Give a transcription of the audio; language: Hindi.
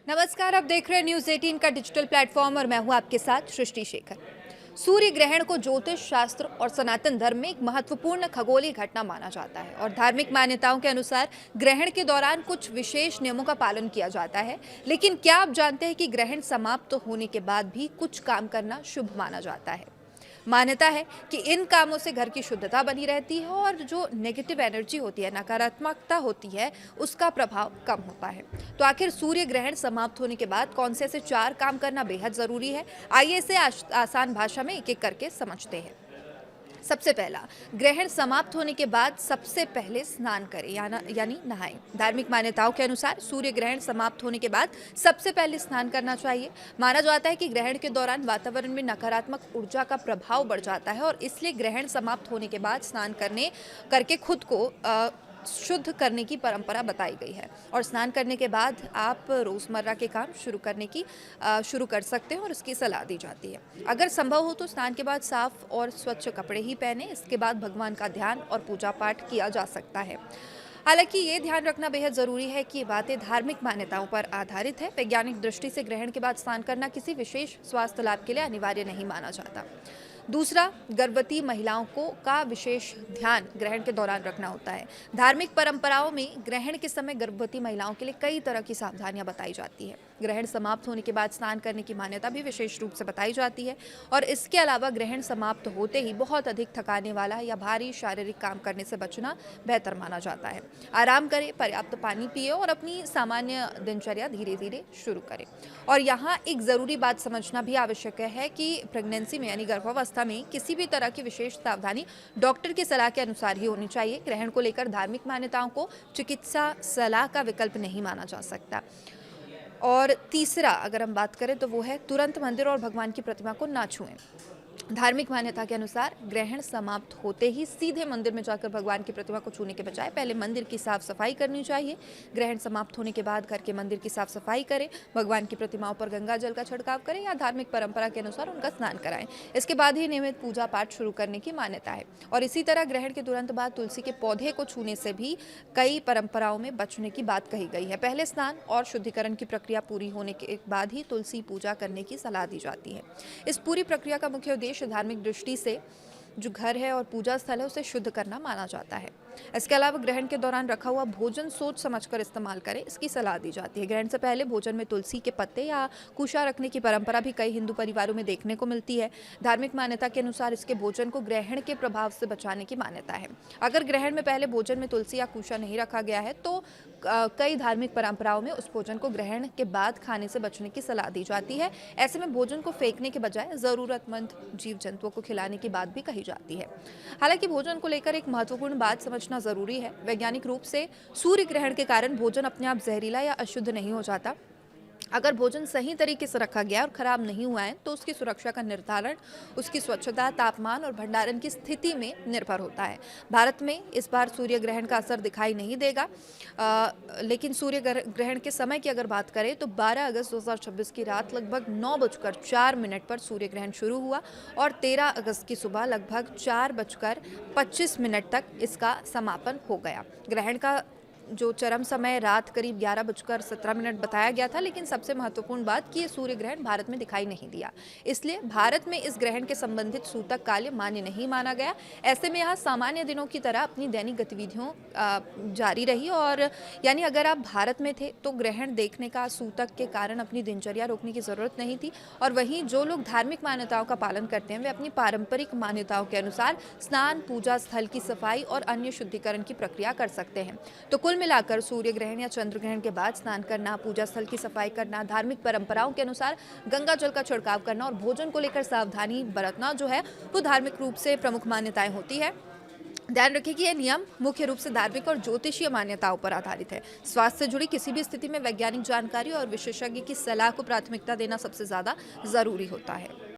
नमस्कार, आप देख रहे हैं न्यूज़ 18 का डिजिटल प्लेटफॉर्म और मैं हूं आपके साथ सृष्टि शेखर। सूर्य ग्रहण को ज्योतिष शास्त्र और सनातन धर्म में एक महत्वपूर्ण खगोलीय घटना माना जाता है और धार्मिक मान्यताओं के अनुसार ग्रहण के दौरान कुछ विशेष नियमों का पालन किया जाता है। लेकिन क्या आप जानते हैं कि ग्रहण समाप्त होने के बाद भी कुछ काम करना शुभ माना जाता है। मान्यता है कि इन कामों से घर की शुद्धता बनी रहती है और जो नेगेटिव एनर्जी होती है, नकारात्मकता होती है, उसका प्रभाव कम होता है। तो आखिर सूर्य ग्रहण समाप्त होने के बाद कौन से ऐसे 4 काम करना बेहद ज़रूरी है? आइए इसे आसान भाषा में एक-एक करके समझते हैं। सबसे पहला, ग्रहण समाप्त होने के बाद सबसे पहले स्नान करें यानी नहाएं। धार्मिक मान्यताओं के अनुसार सूर्य ग्रहण समाप्त होने के बाद सबसे पहले स्नान करना चाहिए। माना जाता है कि ग्रहण के दौरान वातावरण में नकारात्मक ऊर्जा का प्रभाव बढ़ जाता है और इसलिए ग्रहण समाप्त होने के बाद स्नान करके खुद को शुद्ध करने की परंपरा बताई गई है। और स्नान करने के बाद आप रोज़मर्रा के काम शुरू कर सकते हैं और इसकी सलाह दी जाती है। अगर संभव हो तो स्नान के बाद साफ और स्वच्छ कपड़े ही पहने। इसके बाद भगवान का ध्यान और पूजा पाठ किया जा सकता है। हालांकि ये ध्यान रखना बेहद ज़रूरी है कि ये बातें धार्मिक मान्यताओं पर आधारित है। वैज्ञानिक दृष्टि से ग्रहण के बाद स्नान करना किसी विशेष स्वास्थ्य लाभ के लिए अनिवार्य नहीं माना जाता। दूसरा, गर्भवती महिलाओं का विशेष ध्यान ग्रहण के दौरान रखना होता है। धार्मिक परंपराओं में ग्रहण के समय गर्भवती महिलाओं के लिए कई तरह की सावधानियां बताई जाती है। ग्रहण समाप्त होने के बाद स्नान करने की मान्यता भी विशेष रूप से बताई जाती है और इसके अलावा ग्रहण समाप्त होते ही बहुत अधिक थकाने वाला या भारी शारीरिक काम करने से बचना बेहतर माना जाता है। आराम करें, पर्याप्त पानी पिए और अपनी सामान्य दिनचर्या धीरे धीरे शुरू करें। और यहाँ एक ज़रूरी बात समझना भी आवश्यक है कि प्रेगनेंसी में यानी गर्भावस्था में किसी भी तरह की विशेष सावधानी डॉक्टर की सलाह के अनुसार ही होनी चाहिए। ग्रहण को लेकर धार्मिक मान्यताओं को चिकित्सा सलाह का विकल्प नहीं माना जा सकता। और तीसरा, अगर हम बात करें तो वो है तुरंत मंदिर और भगवान की प्रतिमा को ना छुएं। धार्मिक मान्यता के अनुसार ग्रहण समाप्त होते ही सीधे मंदिर में जाकर भगवान की प्रतिमा को छूने के बजाय पहले मंदिर की साफ सफाई करनी चाहिए। ग्रहण समाप्त होने के बाद घर के मंदिर की साफ सफाई करें, भगवान की प्रतिमाओं पर गंगा जल का छिड़काव करें या धार्मिक परंपरा के अनुसार उनका स्नान कराएं। इसके बाद ही नियमित पूजा पाठ शुरू करने की मान्यता है। और इसी तरह ग्रहण के तुरंत बाद तुलसी के पौधे को छूने से भी कई परंपराओं में बचने की बात कही गई है। पहले स्नान और शुद्धिकरण की प्रक्रिया पूरी होने के बाद ही तुलसी पूजा करने की सलाह दी जाती है। इस पूरी प्रक्रिया का मुख्य उद्देश्य धार्मिक दृष्टि से जो घर है और पूजा स्थल है उसे शुद्ध करना माना जाता है। इसके अलावा ग्रहण के दौरान रखा हुआ भोजन सोच समझकर इस्तेमाल करें, इसकी सलाह दी जाती है। ग्रहण से पहले भोजन में तुलसी के पत्ते या कुशा रखने की परंपरा भी कई हिंदू परिवारों में देखने को मिलती है। धार्मिक मान्यता के अनुसार इसके भोजन को ग्रहण के प्रभाव से बचाने की मान्यता है। अगर ग्रहण में पहले भोजन में तुलसी या कुशा नहीं रखा गया है तो कई धार्मिक परंपराओं में उस भोजन को ग्रहण के बाद खाने से बचने की सलाह दी जाती है। ऐसे में भोजन को फेंकने के बजाय ज़रूरतमंद जीव जंतुओं को खिलाने की बात भी कही जाती है। हालांकि भोजन को लेकर एक महत्वपूर्ण बात समझना जरूरी है। वैज्ञानिक रूप से सूर्य ग्रहण के कारण भोजन अपने आप जहरीला या अशुद्ध नहीं हो जाता। अगर भोजन सही तरीके से रखा गया और खराब नहीं हुआ है तो उसकी सुरक्षा का निर्धारण उसकी स्वच्छता, तापमान और भंडारण की स्थिति में निर्भर होता है। भारत में इस बार सूर्य ग्रहण का असर दिखाई नहीं देगा, लेकिन सूर्य ग्रहण के समय की अगर बात करें तो 12 अगस्त 2026 की रात लगभग 9:04 पर सूर्य ग्रहण शुरू हुआ और 13 अगस्त की सुबह लगभग 4:25 तक इसका समापन हो गया। ग्रहण का जो चरम समय रात करीब 11:17 बताया गया था, लेकिन सबसे महत्वपूर्ण बात कि ये सूर्य ग्रहण भारत में दिखाई नहीं दिया, इसलिए भारत में इस ग्रहण के संबंधित सूतक काल मान्य नहीं माना गया। ऐसे में यहाँ सामान्य दिनों की तरह अपनी दैनिक गतिविधियों जारी रही और यानी अगर आप भारत में थे तो ग्रहण देखने का सूतक के कारण अपनी दिनचर्या रोकने की जरूरत नहीं थी। और वहीं जो लोग धार्मिक मान्यताओं का पालन करते हैं वे अपनी पारंपरिक मान्यताओं के अनुसार स्नान, पूजा स्थल की सफाई और अन्य शुद्धिकरण की प्रक्रिया कर सकते हैं। तो कुल मिलाकर सूर्य ग्रहण या चंद्र ग्रहण के बाद स्नान करना, पूजा स्थल की सफाई करना, धार्मिक परंपराओं के अनुसार गंगा जल का छिड़काव करना और भोजन को लेकर सावधानी बरतना जो है वो धार्मिक रूप से प्रमुख मान्यताएं होती है। ध्यान रखें कि यह नियम मुख्य रूप से धार्मिक और ज्योतिषीय मान्यताओं पर आधारित है। स्वास्थ्य से जुड़ी किसी भी स्थिति में वैज्ञानिक जानकारी और विशेषज्ञ की सलाह को प्राथमिकता देना सबसे ज्यादा जरूरी होता है।